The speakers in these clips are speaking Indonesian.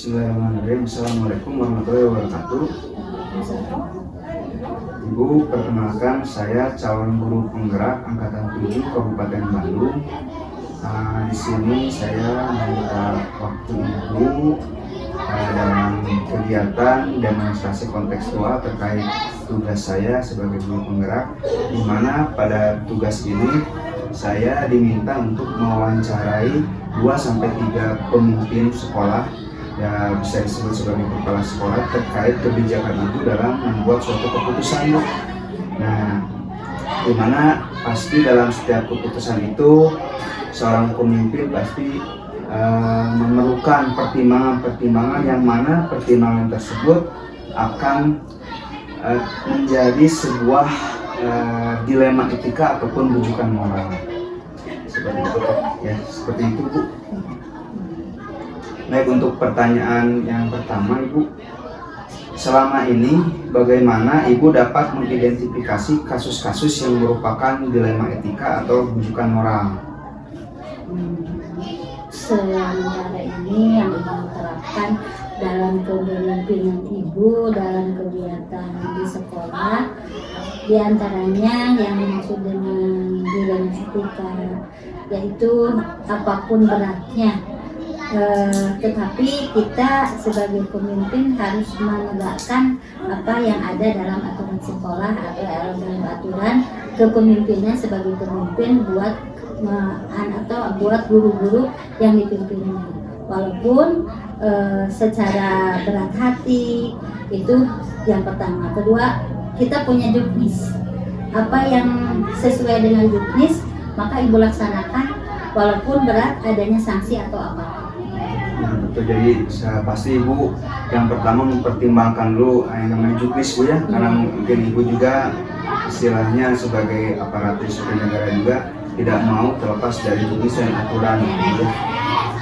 Bismillahirrahmanirrahim. Assalamualaikum warahmatullahi wabarakatuh. Ibu, perkenalkan saya calon guru penggerak angkatan 7 Kabupaten Bandung. Di sini saya meminta waktu Ibu dalam kegiatan demonstrasi kontekstual terkait tugas saya sebagai guru penggerak, di mana pada tugas ini saya diminta untuk mewawancarai 2-3 pemimpin sekolah, ya bisa disebut sebagai kepala sekolah, terkait kebijakan itu dalam membuat suatu keputusan. Nah, dimana pasti dalam setiap keputusan itu seorang pemimpin pasti memerlukan pertimbangan-pertimbangan, yang mana pertimbangan tersebut akan menjadi sebuah dilema etika ataupun rujukan moral. Seperti itu, ya, seperti itu, Bu. Baik, untuk pertanyaan yang pertama, Ibu, selama ini bagaimana Ibu dapat mengidentifikasi kasus-kasus yang merupakan dilema etika atau rujukan moral? Sementara ini yang Ibu terapkan dalam kepemimpinan Ibu dalam kegiatan di sekolah, diantaranya yang dimaksud dengan dilema etika yaitu apapun beratnya, tetapi kita sebagai pemimpin harus menegakkan apa yang ada dalam aturan sekolah atau dalam aturan kepemimpinan sebagai pemimpin buat guru-guru yang dipimpinnya. Walaupun secara berat hati, itu yang pertama. Kedua, kita punya juknis. Apa yang sesuai dengan juknis maka Ibu laksanakan, walaupun berat adanya sanksi atau apa. Nah, betul. Jadi pasti Ibu yang pertama mempertimbangkan dulu yang namanya juknis, Bu, ya, karena mungkin Ibu juga istilahnya sebagai aparatur sipil negara juga tidak mau terlepas dari juknis dan aturan.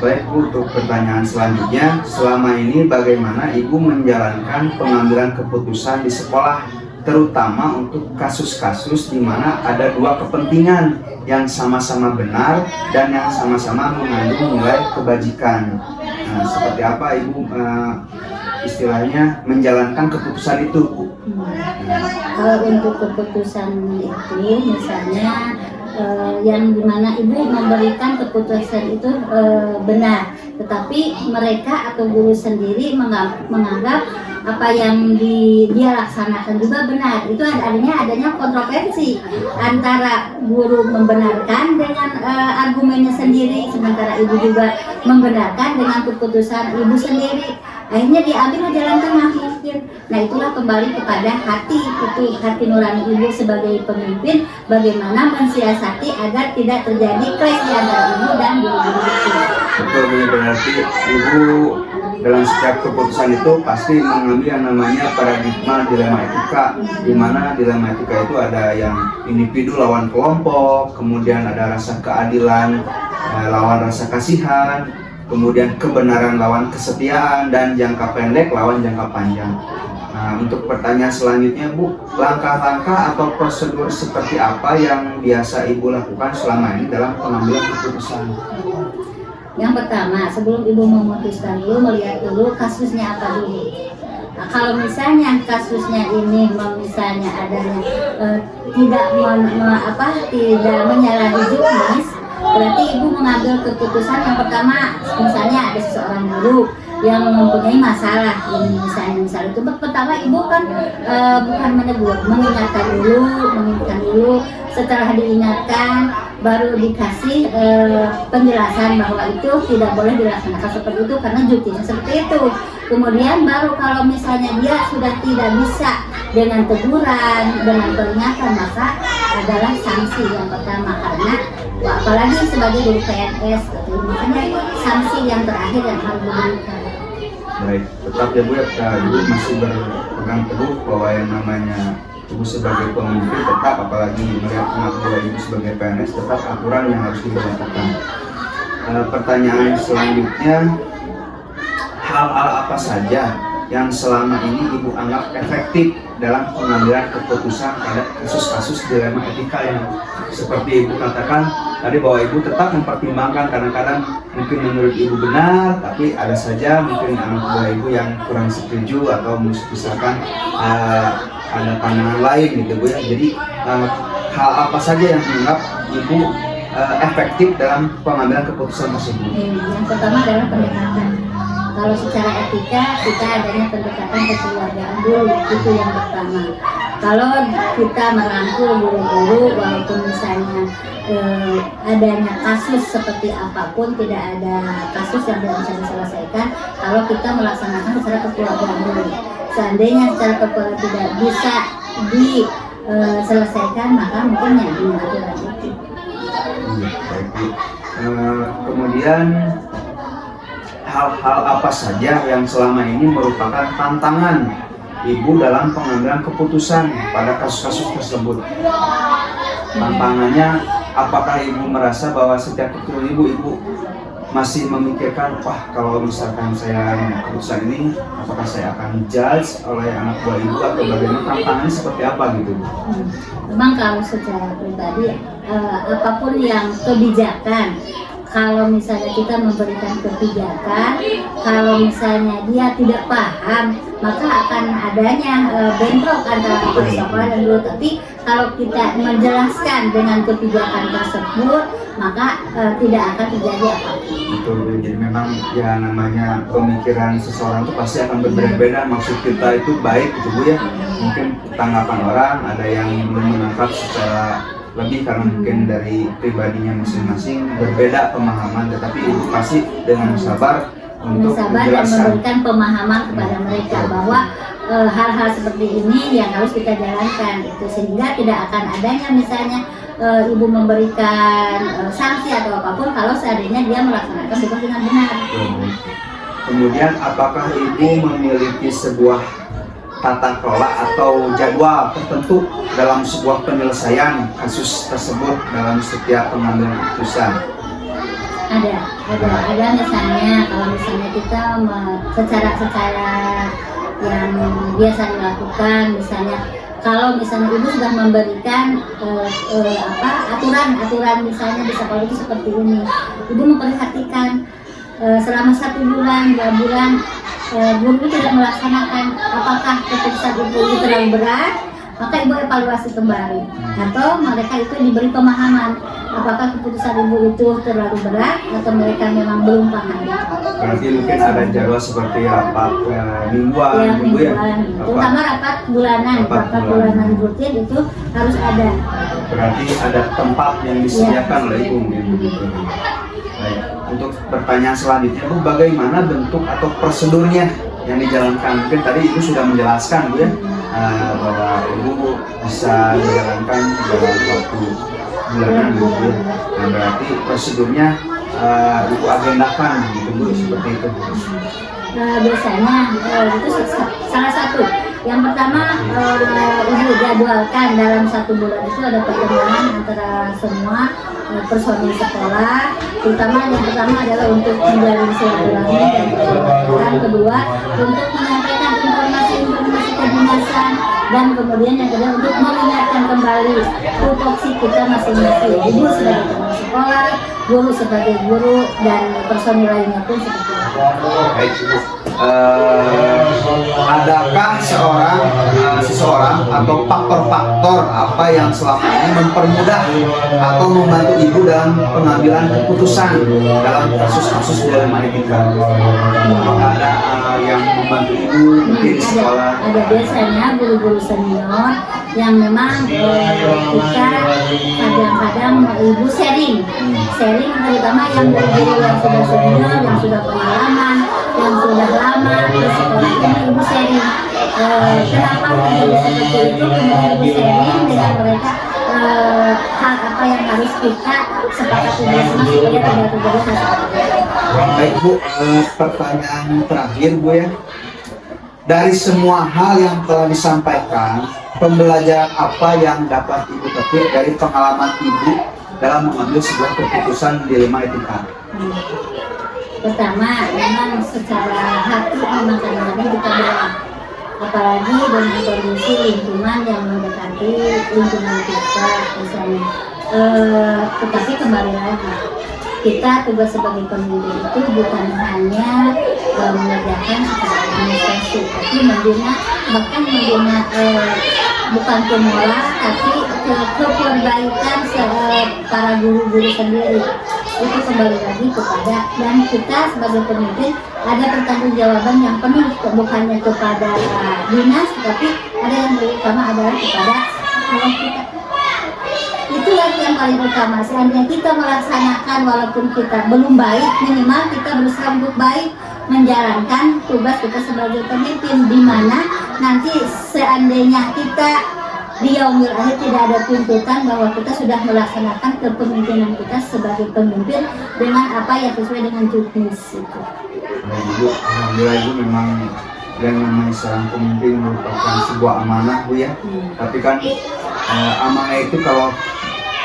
Baik, Bu, untuk pertanyaan selanjutnya, selama ini bagaimana Ibu menjalankan pengambilan keputusan di sekolah, terutama untuk kasus-kasus di mana ada dua kepentingan yang sama-sama benar dan yang sama-sama mengandung nilai kebajikan. Nah, seperti apa Ibu istilahnya menjalankan keputusan itu, Bu? Kalau untuk keputusan itu misalnya yang dimana Ibu memberikan keputusan itu benar, tetapi mereka atau guru sendiri menganggap apa yang dia laksanakan juga benar, itu adanya kontroversi antara guru membenarkan dengan argumennya sendiri, sementara Ibu juga membenarkan dengan keputusan Ibu sendiri. Akhirnya diambil jalan tengah mungkin. Nah, itulah kembali kepada hati nurani Ibu sebagai pemimpin, bagaimana mensiasati agar tidak terjadi clash di antara Ibu dan guru-guru itu. Betul, berarti Ibu dalam setiap keputusan itu pasti mengambil yang namanya paradigma dilema etika, di mana dilema etika itu ada yang individu lawan kelompok, kemudian ada rasa keadilan lawan rasa kasihan, kemudian kebenaran lawan kesetiaan, dan jangka pendek lawan jangka panjang. Nah, untuk pertanyaan selanjutnya, Bu, langkah-langkah atau prosedur seperti apa yang biasa Ibu lakukan selama ini dalam pengambilan keputusan? Yang pertama, sebelum Ibu memutuskan dulu, melihat dulu kasusnya apa dulu. Nah, kalau misalnya kasusnya ini misalnya adanya tidak menyalahi juknis, berarti Ibu mengambil keputusan yang pertama. Misalnya ada seseorang guru yang mempunyai masalah, misalnya itu pertama Ibu kan bukan menegur, mengingatkan dulu. Setelah diingatkan baru dikasih penjelasan bahwa itu tidak boleh dilaksanakan seperti itu karena juknisnya seperti itu. Kemudian baru kalau misalnya dia sudah tidak bisa dengan teguran, dengan peringatan, maka adalah sanksi yang pertama, karena apalagi sebagai guru PNS, makanya sanksi yang terakhir yang harus diberikan. Baik, tetap ya, Bu, Ibu masih berpegang teguh bahwa yang namanya Ibu sebagai pemimpin tetap, apalagi melihat pengakuan Ibu sebagai PNS, tetap aturan yang harus dilakukan. Pertanyaan selanjutnya, hal-hal apa saja yang selama ini Ibu anggap efektif dalam pengambilan keputusan pada kasus-kasus dilema etika yang seperti Ibu katakan tadi, bahwa Ibu tetap mempertimbangkan, kadang-kadang mungkin menurut Ibu benar, tapi ada saja mungkin anak buah Ibu yang kurang setuju atau misalkan ada pandangan lain gitu Bu ya. Jadi hal apa saja yang menganggap Ibu efektif dalam pengambilan keputusan tersebut? Yang pertama adalah pendekatan. Kalau secara etika kita adanya pendekatan kekeluargaan dulu, itu yang pertama. Kalau kita merangkul guru-guru, walaupun misalnya adanya kasus seperti apapun, tidak ada kasus yang tidak bisa diselesaikan kalau kita melaksanakan secara kekeluargaan dulu. Seandainya secara kekeluargaan tidak bisa diselesaikan, maka mungkin ya diaturkan itu. Kemudian hal-hal apa saja yang selama ini merupakan tantangan Ibu dalam pengambilan keputusan pada kasus-kasus tersebut? Tantangannya, apakah Ibu merasa bahwa setiap Ibu masih memikirkan, wah kalau misalkan saya ambil keputusan ini, apakah saya akan judge oleh anak buah Ibu atau bagaimana, tantangannya seperti apa gitu? Memang kalau secara pribadi, apapun yang kebijakan, kalau misalnya kita memberikan kebijakan, kalau misalnya dia tidak paham, maka akan adanya bentrok antara kepala sekolah dan guru. Tapi kalau kita menjelaskan dengan kebijakan tersebut, maka tidak akan terjadi apa-apa. Betul, jadi memang ya namanya pemikiran seseorang itu pasti akan berbeda-beda. Maksud kita itu baik gitu Bu ya. Mungkin tanggapan orang ada yang belum menangkap secara lebih karena mungkin dari pribadinya masing-masing berbeda pemahaman, tetapi Ibu pasti dengan sabar untuk dan menjelaskan, memberikan pemahaman kepada mereka bahwa hal-hal seperti ini yang harus kita jalankan itu, sehingga tidak akan adanya misalnya Ibu memberikan sanksi atau apapun kalau seandainya dia melaksanakan tugas dengan benar. Kemudian apakah Ibu memiliki sebuah tata kelola atau jadwal tertentu dalam sebuah penyelesaian kasus tersebut dalam setiap pengambilan keputusan? Ada misalnya kalau misalnya kita secara yang biasa dilakukan, misalnya kalau misalnya Ibu sudah memberikan aturan misalnya di sekolah itu seperti ini, Ibu memperhatikan selama 1 bulan, 2 bulan guru tidak melaksanakan, apakah keputusan Ibu itu terlalu berat, maka Ibu evaluasi kembali, atau mereka itu diberi pemahaman apakah keputusan Ibu itu terlalu berat atau mereka memang belum paham. Berarti mungkin ada jadwal seperti rapat mingguan, terutama rapat bulanan rutin itu harus ada. Berarti ada tempat yang disediakan oleh Ibu begitu. Baik. Untuk pertanyaan selanjutnya Bu, bagaimana bentuk atau prosedurnya yang dijalankan? Mungkin tadi Ibu sudah menjelaskan Bu ya, bahwa Ibu bisa menjalankan dalam waktu bulanan gitu ya. Nah, berarti prosedurnya Ibu agendakan gitu Bu, seperti itu. Biasanya itu salah satu. Yang pertama, Ibu jadwalkan dalam 1 bulan itu ada pertemuan antara semua personil sekolah, terutama yang pertama adalah untuk menjalin silaturahmi dan persaudaraan, kedua untuk menyampaikan informasi kedinasan, dan kemudian yang kedua untuk mengingatkan kembali tupoksi kita masing-masing, Ibu sebagai kepala sekolah, guru sebagai guru, dan personil lainnya pun seperti itu. Baik, adakah seseorang atau faktor-faktor apa yang selama ini mempermudah atau membantu Ibu dalam pengambilan keputusan dalam kasus-kasus dilema etika? Ada yang membantu Ibu di sekolah? Ada biasanya guru-guru senior yang memang kita kadang-kadang Ibu sharing terutama yang guru yang sudah senior, yang sudah pengalaman, yang sudah lama di sekolah ini, Ibu sharing kenapa menjadi seperti itu, kemudian Ibu sharing dengan mereka hal apa yang harus kita sepakati bersama supaya tidak terjadi masalah. Baik Bu, pertanyaan terakhir Bu ya, dari semua hal yang telah disampaikan, pembelajaran apa yang dapat Ibu petik dari pengalaman Ibu dalam mengambil sebuah keputusan dilema etika? Pertama, memang secara hati memang kadang-kadang kita apalagi dengan kondisi lingkungan yang mendekati lingkungan kita misalnya. Tetapi kembali lagi, kita tugas sebagai pemimpin itu bukan hanya mengerjakan secara administrasi, tapi membina, bahkan membina bukan ke moral, tapi keperbaikan para guru-guru sendiri. Itu kembali lagi kepada, dan kita sebagai pemimpin ada pertanggungjawaban yang penuh, bukannya kepada dinas, tapi ada yang lebih utama adalah kepada Allah kita. Itulah yang paling utama. Seandainya kita melaksanakan walaupun kita belum baik, minimal kita berusaha untuk baik menjalankan tugas kita sebagai pemimpin, di mana nanti seandainya kita di yaumil akhir tidak ada tuntutan bahwa kita sudah melaksanakan kepemimpinan kita sebagai pemimpin dengan apa yang sesuai dengan tugas itu. Ibu, alhamdulillah Ibu memang yang namanya seorang pemimpin merupakan sebuah amanah Bu ya. Tapi kan amanah itu kalau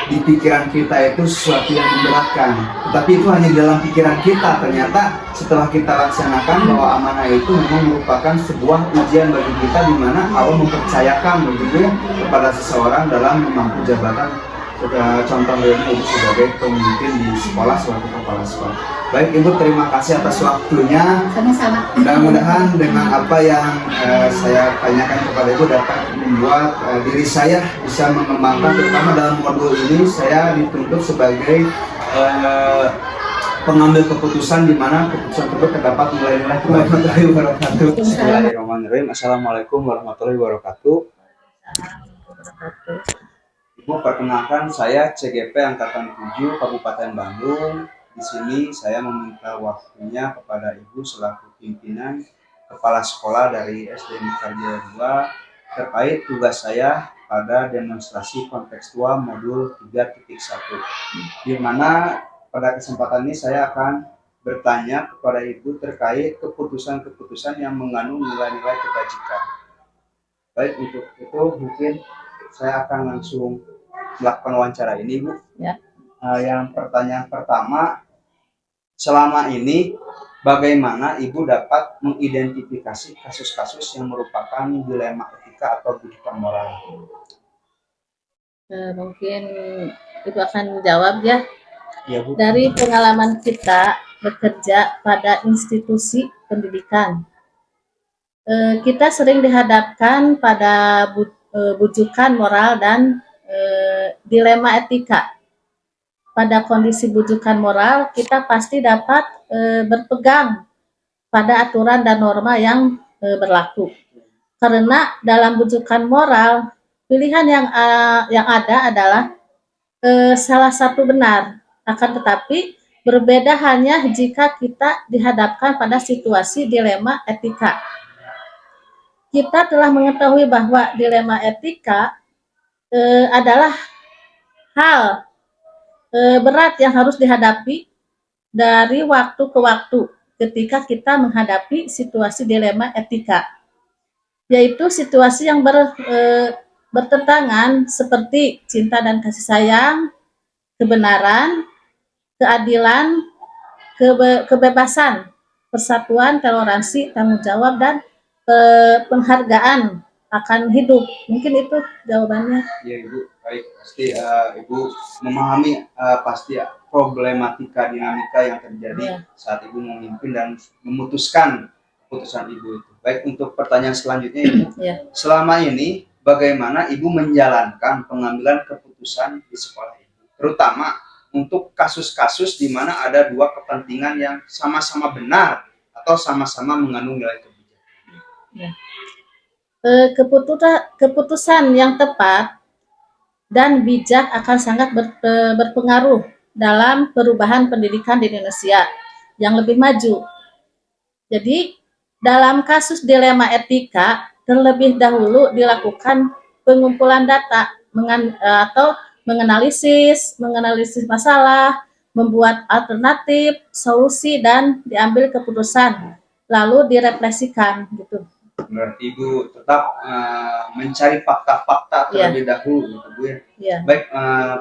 di pikiran kita itu sesuatu yang memberatkan, tetapi itu hanya di dalam pikiran kita. Ternyata setelah kita laksanakan bahwa amanah itu memang merupakan sebuah ujian bagi kita, di mana Allah mempercayakan begitu ya kepada seseorang dalam memangku jabatan. Contoh realnya Ibu sebagai pemimpin di sekolah, selaku kepala sekolah. Baik Ibu, terima kasih atas waktunya. Sama-sama. Mudah-mudahan dengan apa yang saya tanyakan kepada Ibu dapat membuat diri saya bisa mengembangkan, terutama dalam modul ini saya dituntut sebagai pengambil keputusan, di mana keputusan tersebut terdapat nilai-nilai warahmatullahi wabarakatuh. Bismillahirrahmanirrahim. Assalamualaikum warahmatullahi wabarakatuh. Ibu, perkenalkan saya CGP Angkatan 7 Kabupaten Bandung. Di sini saya meminta waktunya kepada Ibu selaku pimpinan kepala sekolah dari SD Mekarjaya 2 terkait tugas saya pada demonstrasi kontekstual modul 3.1, di mana pada kesempatan ini saya akan bertanya kepada Ibu terkait keputusan-keputusan yang mengandung nilai-nilai kebajikan. Baik, untuk itu mungkin saya akan langsung melakukan wawancara ini, Bu. Ya. Yang pertanyaan pertama, selama ini bagaimana Ibu dapat mengidentifikasi kasus-kasus yang merupakan dilema etika atau bujukan moral? Mungkin Ibu akan jawab ya. Ya, Bu. Dari pengalaman kita bekerja pada institusi pendidikan, kita sering dihadapkan pada bujukan moral dan dilema etika. Pada kondisi bujukan moral, kita pasti dapat berpegang pada aturan dan norma yang berlaku. Karena dalam bujukan moral, pilihan yang ada adalah salah satu benar, akan tetapi berbeda hanya jika kita dihadapkan pada situasi dilema etika. Kita telah mengetahui bahwa dilema etika adalah hal berat yang harus dihadapi dari waktu ke waktu ketika kita menghadapi situasi dilema etika, yaitu situasi yang bertentangan seperti cinta dan kasih sayang, kebenaran, keadilan, kebebasan, persatuan, toleransi, tanggung jawab, dan penghargaan akan hidup. Mungkin itu jawabannya. Ya Ibu, baik, pasti Ibu memahami pasti problematika dinamika yang terjadi saat Ibu memimpin dan memutuskan keputusan Ibu itu. Baik, untuk pertanyaan selanjutnya Ibu, selama ini bagaimana Ibu menjalankan pengambilan keputusan di sekolah Ibu, terutama untuk kasus-kasus di mana ada dua kepentingan yang sama-sama benar atau sama-sama mengandung nilai kebijakan? Keputusan yang tepat dan bijak akan sangat berpengaruh dalam perubahan pendidikan di Indonesia yang lebih maju. Jadi, dalam kasus dilema etika, terlebih dahulu dilakukan pengumpulan data atau menganalisis masalah, membuat alternatif, solusi, dan diambil keputusan, lalu direfleksikan gitu. Berarti Ibu tetap mencari fakta-fakta terlebih dahulu, gitu Bu ya. Baik,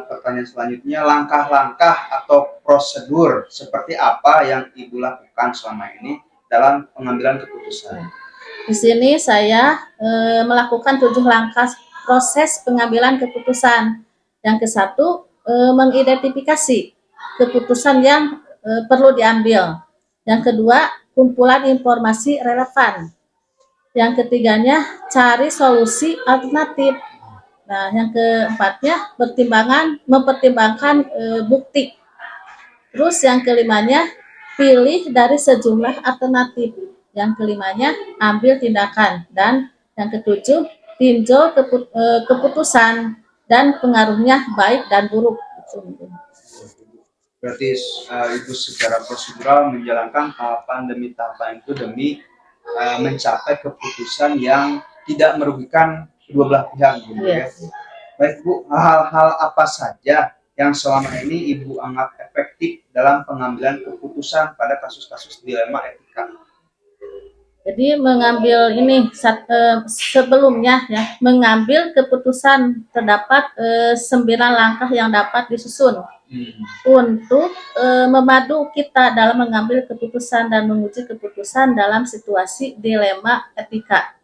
pertanyaan selanjutnya, langkah-langkah atau prosedur seperti apa yang Ibu lakukan selama ini dalam pengambilan keputusan? Di sini saya melakukan 7 langkah proses pengambilan keputusan. Yang ke satu, mengidentifikasi keputusan yang perlu diambil. Yang kedua, kumpulan informasi relevan. Yang ketiganya, cari solusi alternatif. Nah, yang keempatnya, mempertimbangkan bukti. Terus yang kelimanya, pilih dari sejumlah alternatif. Yang kelimanya, ambil tindakan. Dan yang ketujuh, tinjau keputusan dan pengaruhnya baik dan buruk. Berarti Ibu secara prosedural menjalankan tahapan demi tahapan itu demi mencapai keputusan yang tidak merugikan kedua belah pihak, gitu ya. Baik Bu, hal-hal apa saja yang selama ini Ibu anggap efektif dalam pengambilan keputusan pada kasus-kasus dilema etika? Jadi mengambil ini sebelumnya ya, mengambil keputusan terdapat 9 langkah yang dapat disusun untuk memadu kita dalam mengambil keputusan dan menguji keputusan dalam situasi dilema etika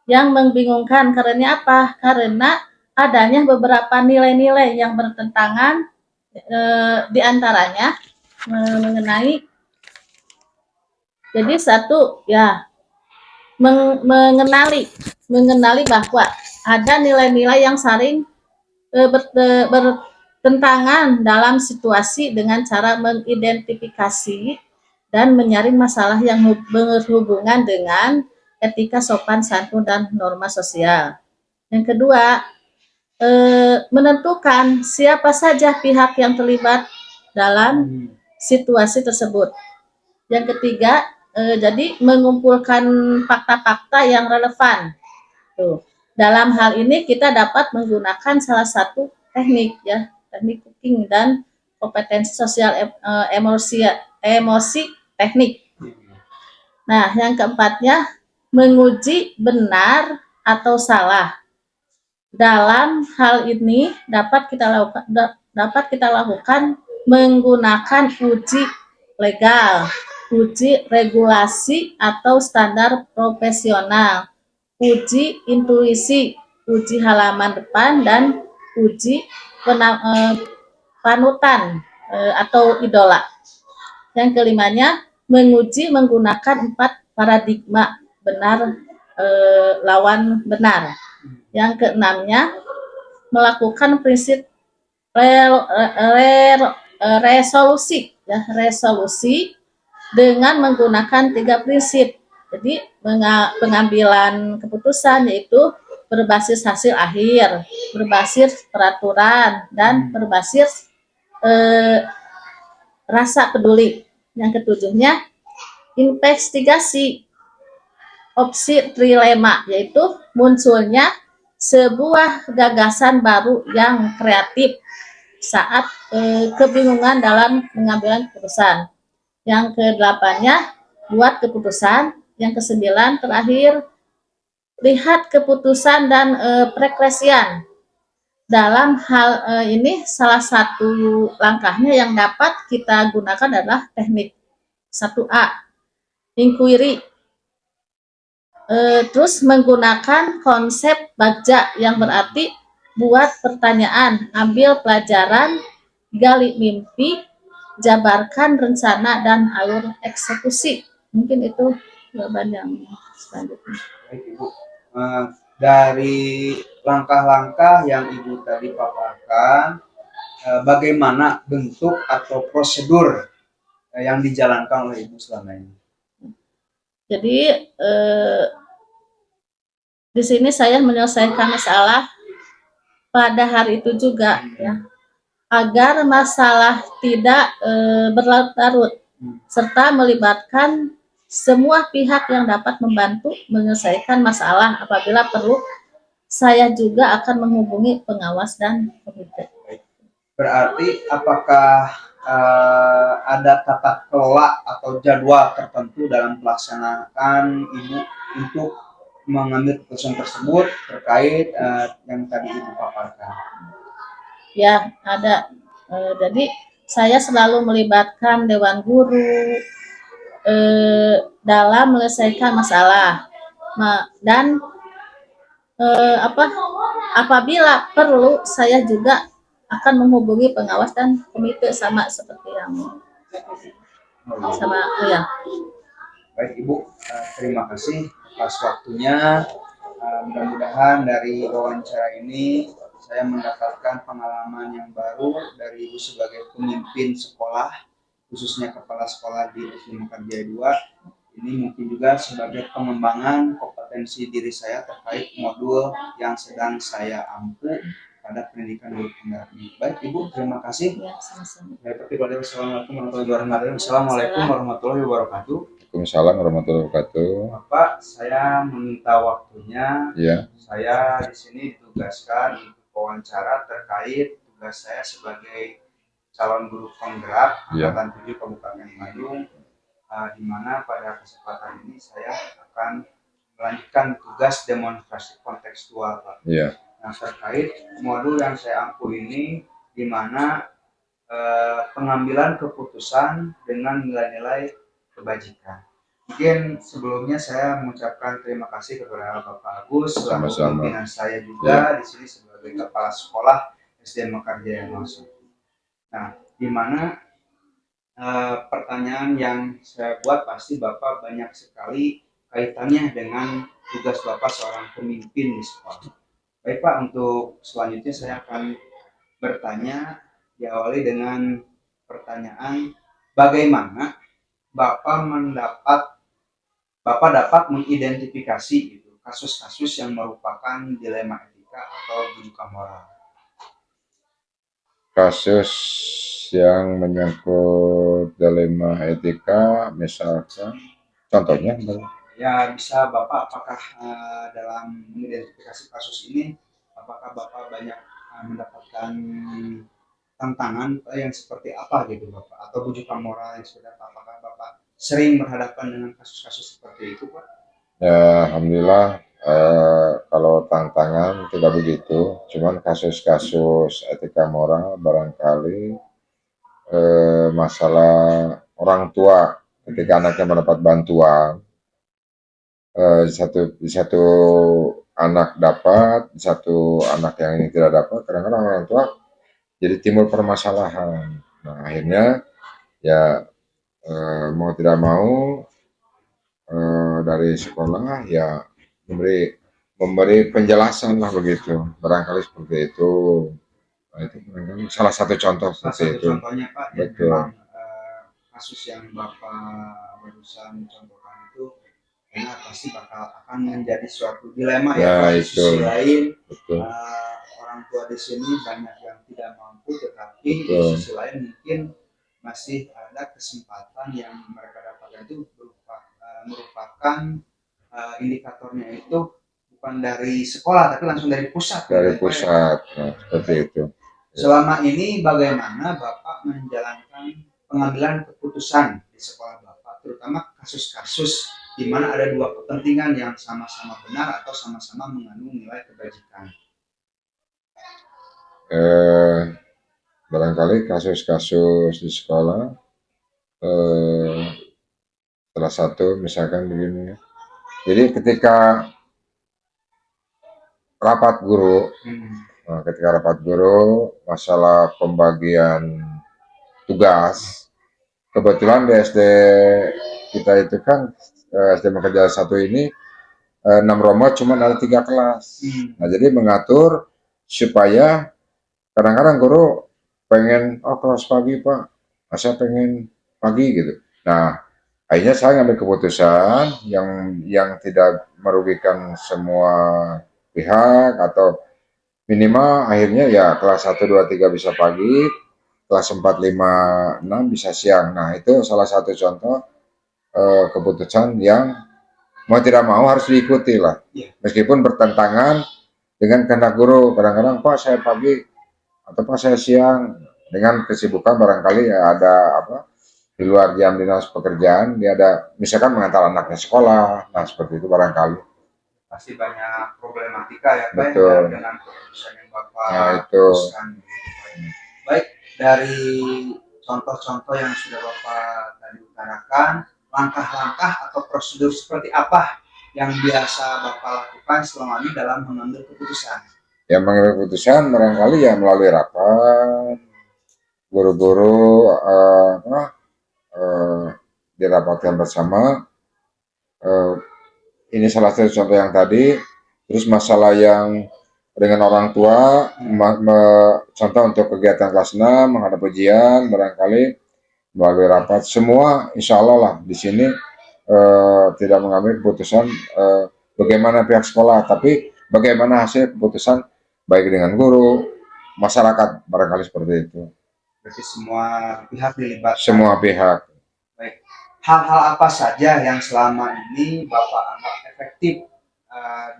yang membingungkan. Karena apa? Karena adanya beberapa nilai-nilai yang bertentangan, di antaranya mengenai, jadi satu ya, mengenali bahwa ada nilai-nilai yang saling bertentangan dalam situasi dengan cara mengidentifikasi dan menyaring masalah yang berhubungan dengan etika, sopan santun, dan norma sosial. Yang kedua, menentukan siapa saja pihak yang terlibat dalam situasi tersebut. Yang ketiga, jadi mengumpulkan fakta-fakta yang relevan. Tuh. Dalam hal ini kita dapat menggunakan salah satu teknik ya, teknik cooking dan kompetensi sosial emosi teknik. Nah, yang keempatnya, menguji benar atau salah. Dalam hal ini dapat kita lakukan menggunakan uji legal, uji regulasi atau standar profesional, uji intuisi, uji halaman depan, dan uji panutan atau idola. Yang kelimanya, menguji menggunakan 4 paradigma benar lawan benar. Yang keenamnya, melakukan prinsip resolusi dengan menggunakan 3 prinsip. Jadi pengambilan keputusan yaitu berbasis hasil akhir, berbasis peraturan, dan berbasis rasa peduli. Yang ketujuhnya, investigasi opsi trilema, yaitu munculnya sebuah gagasan baru yang kreatif saat kebingungan dalam pengambilan keputusan. Yang ke-8-nya, buat keputusan. Yang ke-9 terakhir, lihat keputusan dan prekresian. Dalam hal ini salah satu langkahnya yang dapat kita gunakan adalah teknik 1A, inquiry. Terus menggunakan konsep bagja yang berarti buat pertanyaan, ambil pelajaran, gali mimpi, jabarkan rencana, dan alur eksekusi. Mungkin itu jawaban yang selanjutnya. Baik Ibu, dari langkah-langkah yang Ibu tadi paparkan, bagaimana bentuk atau prosedur yang dijalankan oleh Ibu selama ini? Jadi di sini saya menyelesaikan masalah pada hari itu juga ya, agar masalah tidak berlarut-larut, serta melibatkan semua pihak yang dapat membantu menyelesaikan masalah. Apabila perlu, saya juga akan menghubungi pengawas dan komite. Berarti apakah ada tata kelola atau jadwal tertentu dalam pelaksanaan Ibu untuk mengambil keputusan tersebut terkait yang tadi Ibu paparkan? Ya, ada. Jadi saya selalu melibatkan Dewan Guru dalam menyelesaikan masalah. Dan apabila perlu saya juga akan menghubungi pengawas dan komite sama seperti yang sama ya. Baik Ibu, terima kasih atas waktunya. Mudah-mudahan dari wawancara ini saya mendapatkan pengalaman yang baru dari Ibu sebagai pemimpin sekolah, khususnya kepala sekolah di SD Mekarjaya 2. Ini mungkin juga sebagai pengembangan kompetensi diri saya terkait modul yang sedang saya ampu pada pendidikan guru penggerak ini. Baik Ibu, terima kasih. Ya, sama-sama. Assalamualaikum warahmatullahi wabarakatuh. Waalaikumsalam warahmatullahi wabarakatuh. Bapak, saya meminta waktunya. Ya, Saya di sini ditugaskan untuk wawancara terkait tugas saya sebagai calon guru penggerak Ya. Angkatan 7 Kabupaten Bandung, di mana pada kesempatan ini saya akan melanjutkan tugas demonstrasi kontekstual, Pak. ya, Nah, terkait modul yang saya ampu ini, di mana pengambilan keputusan dengan nilai-nilai kebajikan. Mungkin sebelumnya saya mengucapkan terima kasih kepada Bapak Agus selaku Sama-sama. pimpinan saya juga di sini sebagai kepala sekolah SD Mekarjaya 01. Nah, di mana pertanyaan yang saya buat pasti Bapak banyak sekali kaitannya dengan tugas Bapak seorang pemimpin di sekolah. Baik Pak, untuk selanjutnya saya akan bertanya, diawali dengan pertanyaan bagaimana Bapak dapat mengidentifikasi itu kasus-kasus yang merupakan dilema etika atau bujukan moral. kasus yang menyangkut dilema etika, misalkan, contohnya, Ya, bisa Bapak apakah dalam mengidentifikasi kasus ini, apakah Bapak banyak mendapatkan tantangan yang seperti apa gitu Bapak, atau bujukan moral yang seperti apa? Apakah Bapak sering berhadapan dengan kasus-kasus seperti itu Pak? ya, alhamdulillah. Kalau tantangan tidak begitu, cuman kasus-kasus etika moral barangkali masalah orang tua ketika anaknya mendapat bantuan, di satu anak dapat, di satu anak yang ini tidak dapat, kadang-kadang orang tua jadi timbul permasalahan. Nah, akhirnya ya mau tidak mau dari sekolah ya memberi penjelasan lah begitu, barangkali seperti itu. Nah, itu barangkali salah satu contoh Salah seperti satu itu. contohnya Pak, yang Betul. memang kasus yang Bapak barusan contohkan itu karena pasti bakal akan menjadi suatu dilema ya Ya, Pak. Di itu. sisi lain Betul. orang tua di sini banyak yang tidak mampu, tetapi di Betul. sisi lain mungkin masih ada kesempatan yang mereka dapatkan itu merupakan indikatornya itu bukan dari sekolah tapi langsung dari pusat. Dari pusat, nah, seperti itu. Selama ini bagaimana Bapak menjalankan pengambilan keputusan di sekolah Bapak, terutama kasus-kasus di mana ada dua kepentingan yang sama-sama benar atau sama-sama mengandung nilai kebajikan? Barangkali kasus-kasus di sekolah, salah satu misalkan begini ya. Jadi ketika rapat guru, masalah pembagian tugas, kebetulan di SD kita itu kan SD Mekarjaya 1 ini 6 romo cuma ada 3 kelas. Nah, jadi mengatur supaya kadang-kadang guru pengen kelas pagi Pak, saya pengen pagi gitu. Nah, akhirnya saya ngambil keputusan yang tidak merugikan semua pihak, atau minimal akhirnya ya kelas 1, 2, 3 bisa pagi, kelas 4, 5, 6 bisa siang. Nah, itu salah satu contoh keputusan yang mau tidak mau harus diikuti lah. Meskipun bertentangan dengan kehendak guru. Kadang-kadang Pak saya pagi atau Pak saya siang, dengan kesibukan barangkali ya ada di luar jam dinas pekerjaan, dia ada misalkan mengantar anaknya sekolah. Nah, seperti itu barangkali. Pasti banyak problematika ya Pak. Betul. Dengan keputusan yang Bapak itu. putuskan. Baik, dari contoh-contoh yang sudah Bapak tadi utarakan, langkah-langkah atau prosedur seperti apa yang biasa Bapak lakukan selama ini dalam mengambil keputusan? Yang mengambil keputusan barangkali ya melalui rapat, guru-guru dirapatkan bersama. Ini salah satu contoh yang tadi. Terus masalah yang dengan orang tua, contoh untuk kegiatan kelas 6, menghadap ujian, barangkali melalui rapat. Semua insya Allah lah di sini tidak mengambil keputusan bagaimana pihak sekolah, tapi bagaimana hasil keputusan baik dengan guru, masyarakat, barangkali seperti itu. Berarti semua pihak dilibatkan. Semua pihak. Baik. Hal-hal apa saja yang selama ini Bapak anggap efektif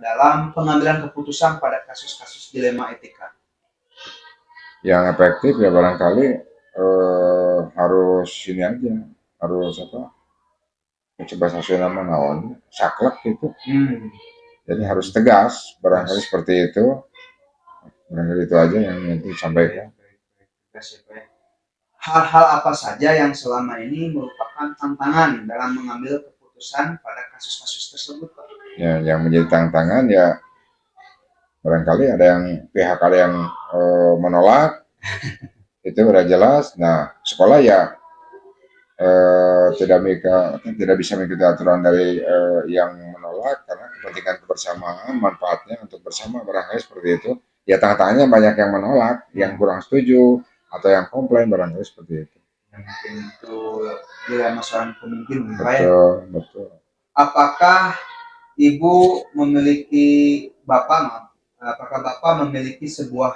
dalam pengambilan keputusan pada kasus-kasus dilema etika? Yang efektif ya barangkali harus ini aja, harus apa? Coba saya nama naon, saklek gitu. Jadi harus tegas, barangkali seperti itu. Barangkali itu aja yang nanti disampaikan. Hal-hal apa saja yang selama ini merupakan tantangan dalam mengambil keputusan pada kasus-kasus tersebut, Pak? Ya, yang menjadi tantangan ya barangkali ada yang menolak, itu udah jelas. Nah, sekolah ya tidak bisa mengikuti aturan dari yang menolak karena kepentingan kebersamaan, manfaatnya untuk bersama, barangkali seperti itu. Ya tantangannya banyak yang menolak, yang kurang setuju atau yang komplain, barangkali seperti itu. Yang mungkin itu dilema seorang pemimpin, Betul. Apakah Bapak memiliki sebuah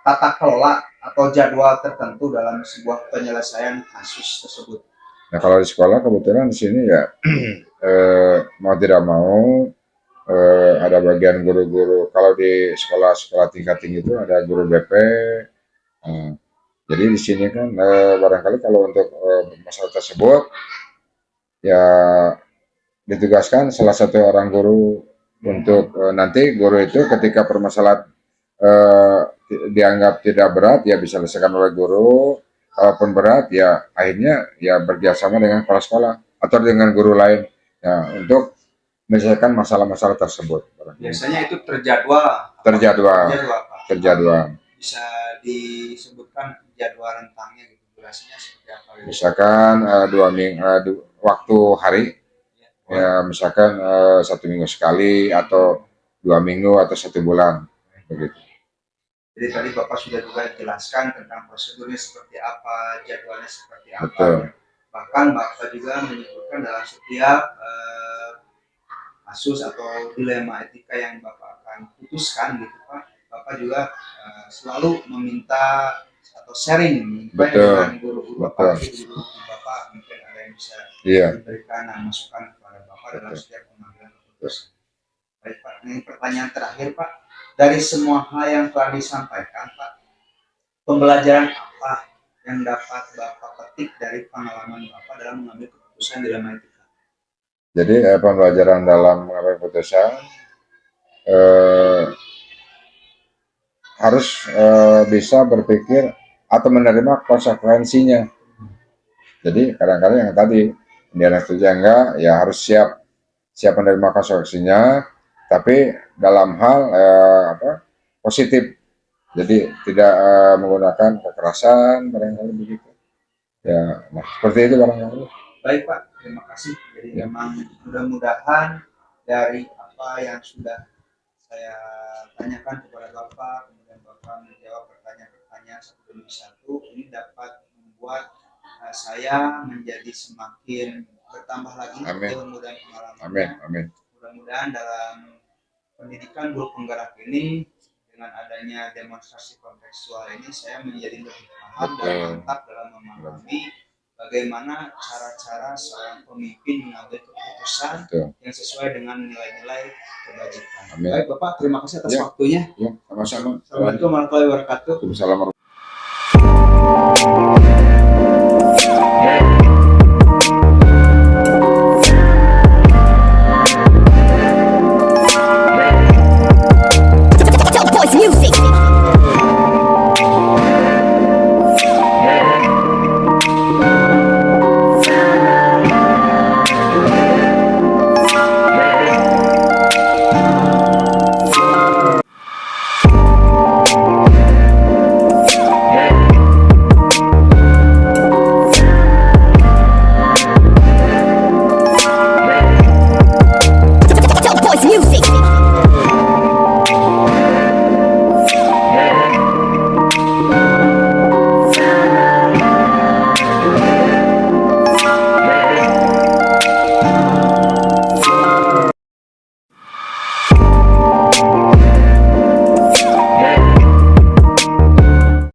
tata kelola atau jadwal tertentu dalam sebuah penyelesaian kasus tersebut? Nah, kalau di sekolah kebetulan di sini ya mau tidak mau ada bagian guru-guru. Kalau di sekolah tingkat tinggi itu ada guru BP. Jadi di sini kan barangkali kalau untuk masalah tersebut ya ditugaskan salah satu orang guru untuk nanti guru itu ketika permasalahan dianggap tidak berat ya bisa diselesaikan oleh guru. Kalaupun berat ya akhirnya ya kerjasama dengan kepala sekolah atau dengan guru lain ya untuk menyelesaikan masalah-masalah tersebut. Biasanya itu terjadwal. Terjadwal. Bisa disebutkan jadwal rentangnya gitu, durasinya seperti apa? Gitu? Misalkan 2 minggu waktu hari, ya misalkan 1 minggu sekali atau 2 minggu atau 1 bulan, begitu. Jadi tadi Bapak sudah juga jelaskan tentang prosedurnya seperti apa, jadwalnya seperti apa. Betul. Bahkan Bapak juga menyebutkan dalam setiap kasus atau dilema etika yang Bapak akan putuskan gitu Pak, Bapak juga selalu meminta atau sharing dengan guru-guru Bapak, mungkin ada yang bisa diberikan masukan kepada Bapak dalam setiap pengambilan keputusan. Baik Pak, ini pertanyaan terakhir Pak. Dari semua hal yang telah disampaikan Pak, pembelajaran apa yang dapat Bapak petik dari pengalaman Bapak dalam mengambil keputusan dilema etika? Jadi pembelajaran dalam mengambil keputusan harus bisa berpikir atau menerima konsekuensinya. Jadi kadang-kadang yang tadi dia setuju enggak, ya harus siap menerima konsekuensinya, tapi dalam hal positif. Jadi tidak menggunakan kekerasan, barangkali begitu. Ya, nah seperti itu barangkali. Baik Pak, terima kasih. Jadi memang mudah-mudahan dari apa yang sudah saya tanyakan kepada Bapak, kemudian Bapak menjawab pertanyaan-pertanyaan satu demi satu, ini dapat membuat saya menjadi semakin bertambah lagi ilmu dan pengalaman. Amin. Mudah-mudahan dalam pendidikan guru penggerak ini dengan adanya demonstrasi kontekstual ini saya menjadi lebih paham dan mantap dalam memahami bagaimana cara-cara seorang pemimpin mengambil keputusan yang sesuai dengan nilai-nilai kebajikan. Baik Bapak, terima kasih atas waktunya. Sama-sama. Assalamualaikum warahmatullahi wabarakatuh. Waalaikumsalam.